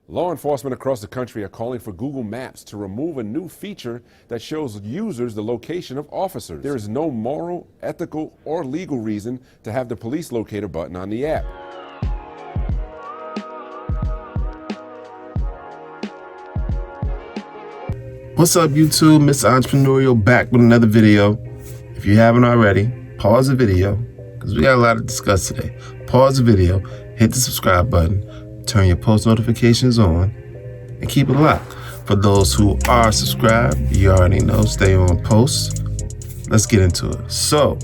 Law enforcement across the country are calling for Google Maps to remove a new feature that shows users the location of officers. There is no moral, ethical, or legal reason to have the police locator button on the app. What's up, YouTube? Mr. Entrepreneurial back with another video. If you haven't already, pause the video because we got a lot to discuss today. Pause the video, hit the subscribe button, turn your post notifications on, and keep it locked. For those who are subscribed, you already know, stay on post. Let's get into it. So,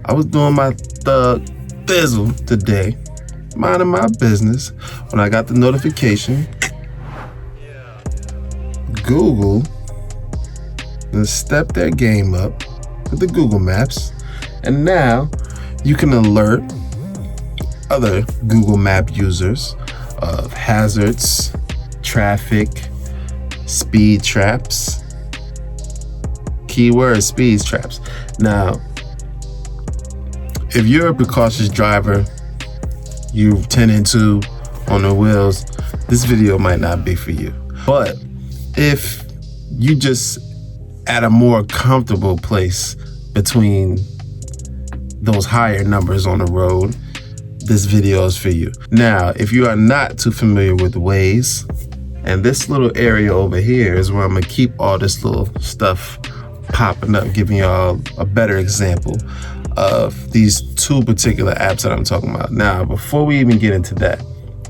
I was doing my thug thizzle today, minding my business, when I got the notification. Google then stepped their game up with the Google Maps, and now you can alert other Google Map users of hazards, traffic, speed traps. Keyword: speed traps. Now, if you're a precautious driver, you tending to on the wheels, this video might not be for you. But if you just at a more comfortable place between those higher numbers on the road, this video is for you. Now, if you are not too familiar with Waze, and this little area over here is where I'm gonna keep all this little stuff popping up, giving y'all a better example of these two particular apps that I'm talking about. Now, before we even get into that,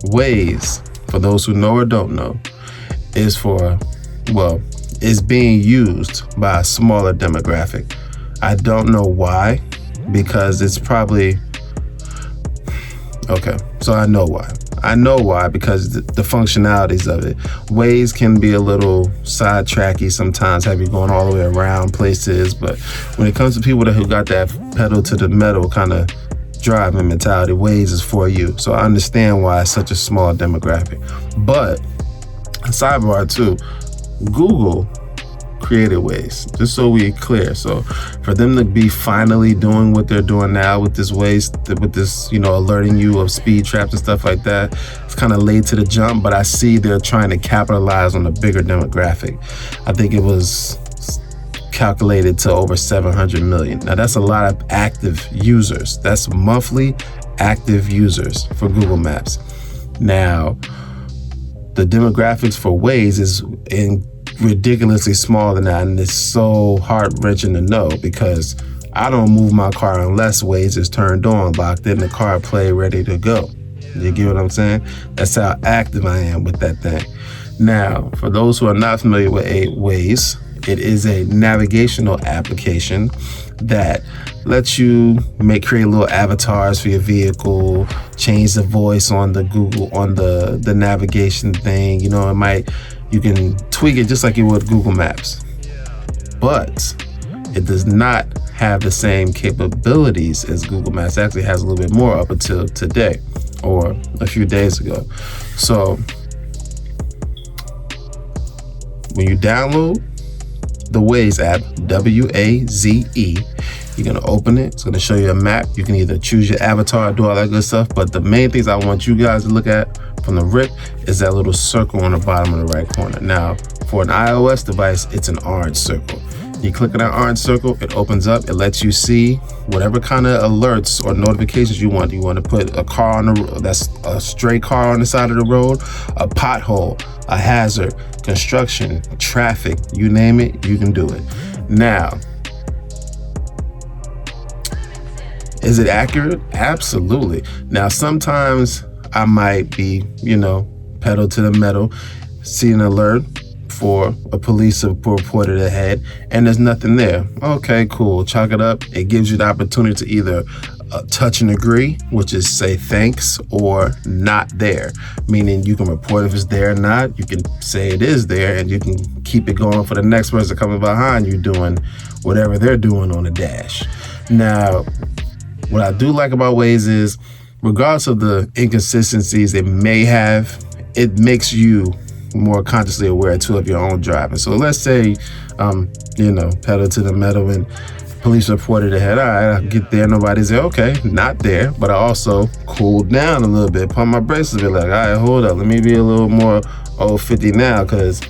Waze, for those who know or don't know, is being used by a smaller demographic. I don't know why, because it's probably, okay, so I know why. I know why, because the functionalities of it. Waze can be a little sidetracky sometimes, have you going all the way around places, but when it comes to people who got that pedal to the metal kind of driving mentality, Waze is for you. So I understand why it's such a small demographic. But sidebar too, Google created Waze, just so we're clear. So for them to be finally doing what they're doing now with this Waze, with this, alerting you of speed traps and stuff like that, it's kind of late to the jump, but I see they're trying to capitalize on a bigger demographic. I think it was calculated to over 700 million. Now that's a lot of active users. That's monthly active users for Google Maps. Now, the demographics for Waze is ridiculously smaller than that, and it's so heart-wrenching to know, because I don't move my car unless Waze is turned on, locked in the CarPlay, ready to go. You get what I'm saying? That's how active I am with that thing. Now, for those who are not familiar with Waze, it is a navigational application that lets you create little avatars for your vehicle, change the voice on the Google, on the navigation thing. You can tweak it just like you would Google Maps. But it does not have the same capabilities as Google Maps. It actually has a little bit more up until today or a few days ago. So when you download the Waze app, W-A-Z-E, you're gonna open it. It's gonna show you a map. You can either choose your avatar, do all that good stuff, but the main things I want you guys to look at from the rip is that little circle on the bottom of the right corner. Now, for an iOS device, it's an orange circle. You click on that orange circle, it opens up, it lets you see whatever kind of alerts or notifications you want. You want to put a car on the road, that's a stray car on the side of the road, a pothole, a hazard, construction, traffic, you name it, you can do it. Now, is it accurate? Absolutely. Now, sometimes I might be, pedal to the metal, see an alert for a police reported ahead, and there's nothing there. Okay, cool, chalk it up. It gives you the opportunity to either touch and agree, which is say thanks, or not there, meaning you can report if it's there or not. You can say it is there, and you can keep it going for the next person coming behind you doing whatever they're doing on the dash. Now, what I do like about Waze is, regardless of the inconsistencies it may have, it makes you more consciously aware too of your own driving. So let's say, pedal to the metal, and Police reported ahead. All right, I get there, nobody's there. Okay, not there. But I also cooled down a little bit, put my brakes a bit, like, all right, hold up, let me be a little more 50 now, because,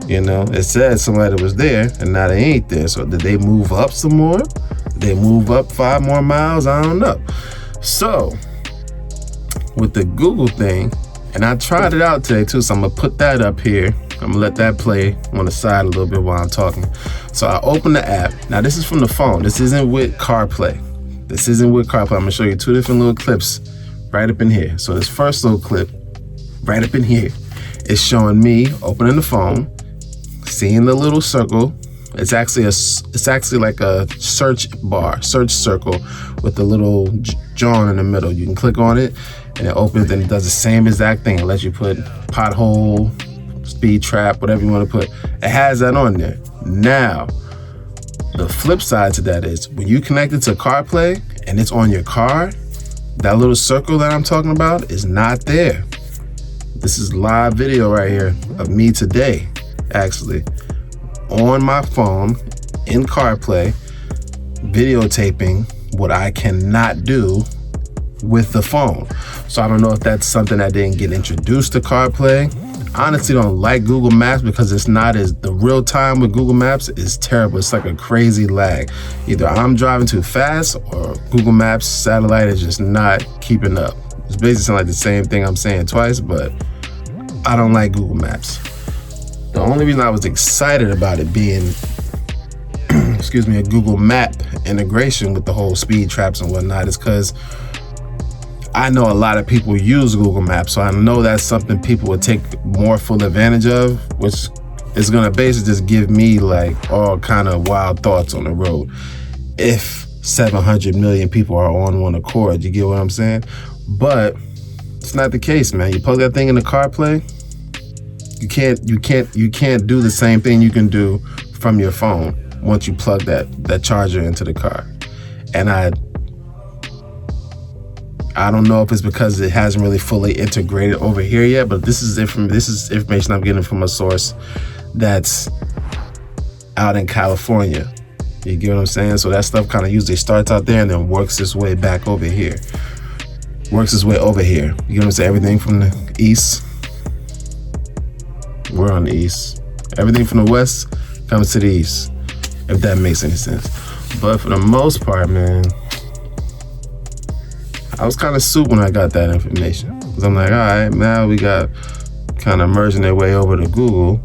you know, it said somebody was there, and now they ain't there. So did they move up some more? Did they move up 5 more miles? I don't know. So with the Google thing, and I tried it out today too, so I'm gonna put that up here. I'm gonna let that play on the side a little bit while I'm talking. So I open the app. Now this is from the phone. This isn't with CarPlay. I'm gonna show you 2 different little clips right up in here. So this first little clip right up in here is showing me opening the phone, seeing the little circle. It's actually like a search circle with the little John in the middle. You can click on it and it opens and it does the same exact thing. It lets you put pothole, speed trap, whatever you want to put. It has that on there. Now, the flip side to that is when you connect it to CarPlay and it's on your car, that little circle that I'm talking about is not there. This is live video right here of me today, actually, on my phone in CarPlay, videotaping what I cannot do with the phone. So I don't know if that's something that didn't get introduced to CarPlay. I honestly don't like Google Maps because it's not as, the real time with Google Maps is terrible. It's like a crazy lag. Either I'm driving too fast or Google Maps satellite is just not keeping up. It's basically like the same thing I'm saying twice, but I don't like Google Maps. The only reason I was excited about it being, a Google Map integration with the whole speed traps and whatnot is because I know a lot of people use Google Maps, so I know that's something people would take more full advantage of, which is gonna basically just give me like all kind of wild thoughts on the road. If 700 million people are on one accord, you get what I'm saying? But it's not the case, man. You plug that thing in the CarPlay, you can't do the same thing you can do from your phone once you plug that charger into the car. And I don't know if it's because it hasn't really fully integrated over here yet, but this is information I'm getting from a source that's out in California. You get what I'm saying? So that stuff kind of usually starts out there and then works its way back over here. You get what I'm saying? Everything from the east, we're on the east. Everything from the west comes to the east, if that makes any sense. But for the most part, man, I was kind of soup when I got that information. Because I'm like, all right, now we got kind of merging their way over to Google.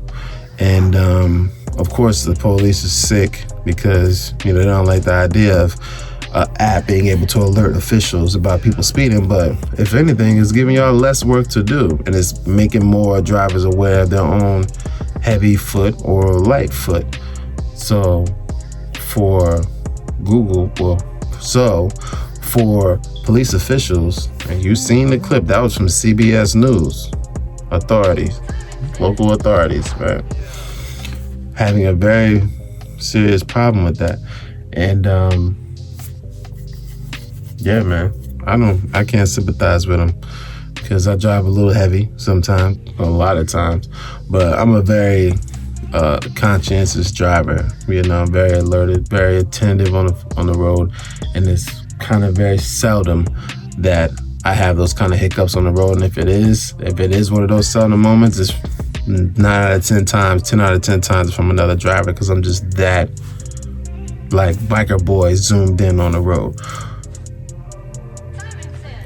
And of course, the police is sick because, you know, they don't like the idea of an app being able to alert officials about people speeding. But if anything, it's giving y'all less work to do. And it's making more drivers aware of their own heavy foot or light foot. So for for police officials, and you've seen the clip, that was from CBS News, local authorities, right? Having a very serious problem with that. And yeah, man, I can't sympathize with them because I drive a little heavy sometimes, a lot of times, but I'm a very conscientious driver. You know, I'm very alerted, very attentive on the road, and it's kind of very seldom that I have those kind of hiccups on the road. And if it is one of those seldom moments, it's 10 out of 10 times from another driver, because I'm just that like biker boy zoomed in on the road.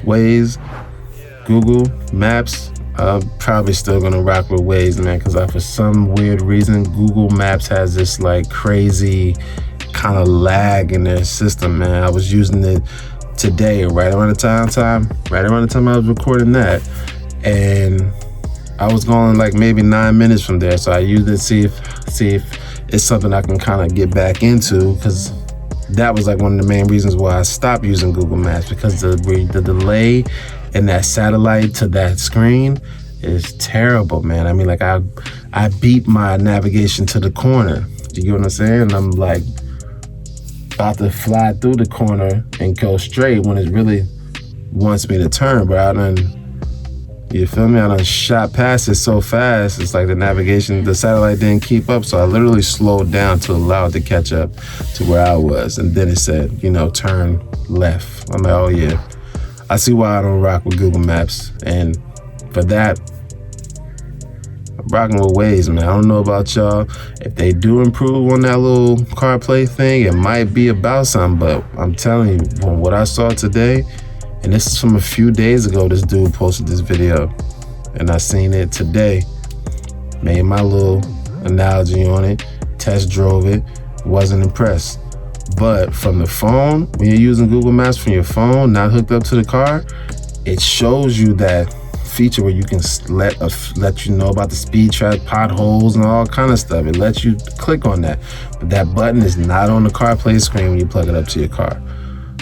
Waze, Google Maps, I'm probably still gonna rock with Waze, man, because for some weird reason, Google Maps has this like crazy kind of lag in their system, man. I was using it today, right around the time I was recording that, and I was going like maybe 9 minutes from there. So I used it to see if it's something I can kind of get back into, because that was like one of the main reasons why I stopped using Google Maps, because the delay in that satellite to that screen is terrible, man. I mean, like I beat my navigation to the corner. You get what I'm saying? And I'm like about to fly through the corner and go straight when it really wants me to turn, but You feel me? I done shot past it so fast. It's like the satellite didn't keep up. So I literally slowed down to allow it to catch up to where I was. And then it said, turn left. I'm like, oh yeah. I see why I don't rock with Google Maps. And for that, I'm rocking with Waze, man. I don't know about y'all. If they do improve on that little CarPlay thing, it might be about something. But I'm telling you, from what I saw today, and this is from a few days ago, this dude posted this video. And I seen it today. Made my little analogy on it. Test drove it. Wasn't impressed. But from the phone, when you're using Google Maps from your phone, not hooked up to the car, it shows you that feature where you can let you know about the speed trap, potholes, and all kind of stuff. It lets you click on that. But that button is not on the CarPlay screen when you plug it up to your car.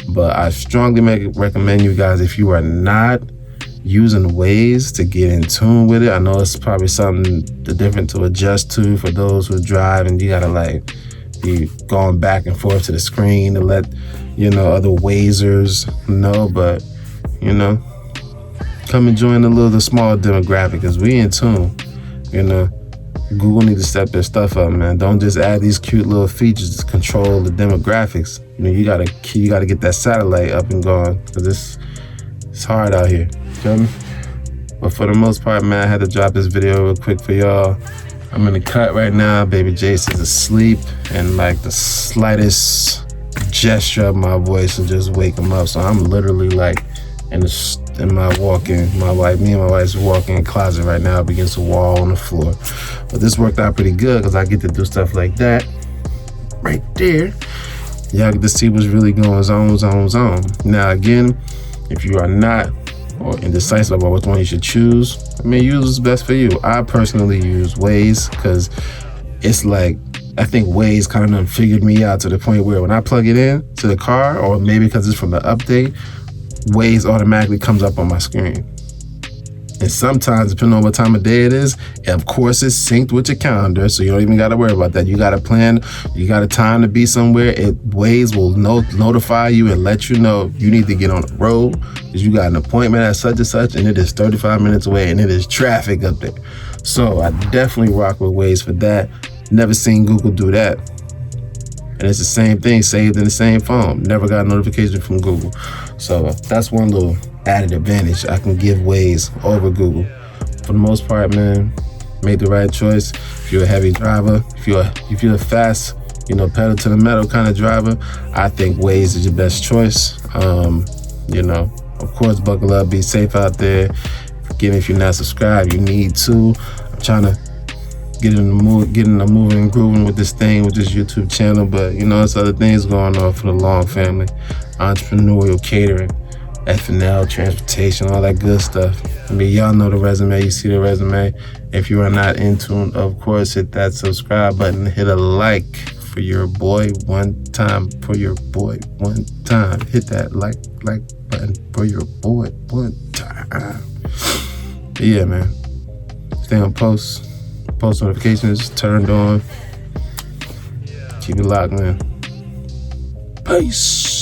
But I strongly recommend you guys, if you are not using Waze, to get in tune with it. I know it's probably something different to adjust to for those who drive, and you gotta be going back and forth to the screen to let other Wazers know. But come and join the small demographic, because we in tune. Google need to step their stuff up, man. Don't just add these cute little features to control the demographics. You gotta get that satellite up and going, because it's hard out here. Feel me? But for the most part, man, I had to drop this video real quick for y'all. I'm in the cut right now. Baby Jason's asleep, and the slightest gesture of my voice will just wake him up. So I'm literally me and my wife's walk-in closet right now up against the wall on the floor. But this worked out pretty good, because I get to do stuff like that right there. Y'all get to see what's really going on. Now again, if you are not or indecisive about which one you should choose, use what's best for you. I personally use Waze, because it's I think Waze kind of figured me out to the point where when I plug it in to the car, or maybe because it's from the update, Waze automatically comes up on my screen. And sometimes, depending on what time of day it is, of course it's synced with your calendar, so you don't even got to worry about that. You got a plan, you got a time to be somewhere, Waze will notify you and let you know you need to get on the road, because you got an appointment at such and such, and it is 35 minutes away, and it is traffic up there. So I definitely rock with Waze for that. Never seen Google do that. And it's the same thing, saved in the same phone. Never got a notification from Google. So that's one little added advantage I can give Waze over Google. For the most part, man, made the right choice. If you're a heavy driver, if you're a fast, pedal to the metal kind of driver, I think Waze is your best choice. Of course, buckle up, be safe out there. Again, if you're not subscribed, you need to. I'm trying to get in the moving and grooving with this YouTube channel, but there's other things going on for the Long family. Entrepreneurial, catering, F&L, transportation, all that good stuff. Y'all know the resume, you see the resume. If you are not in tune, of course, hit that subscribe button, hit a like for your boy one time, Hit that like button for your boy one time. But yeah, man, stay on post notifications turned on. Keep it locked, man. Peace.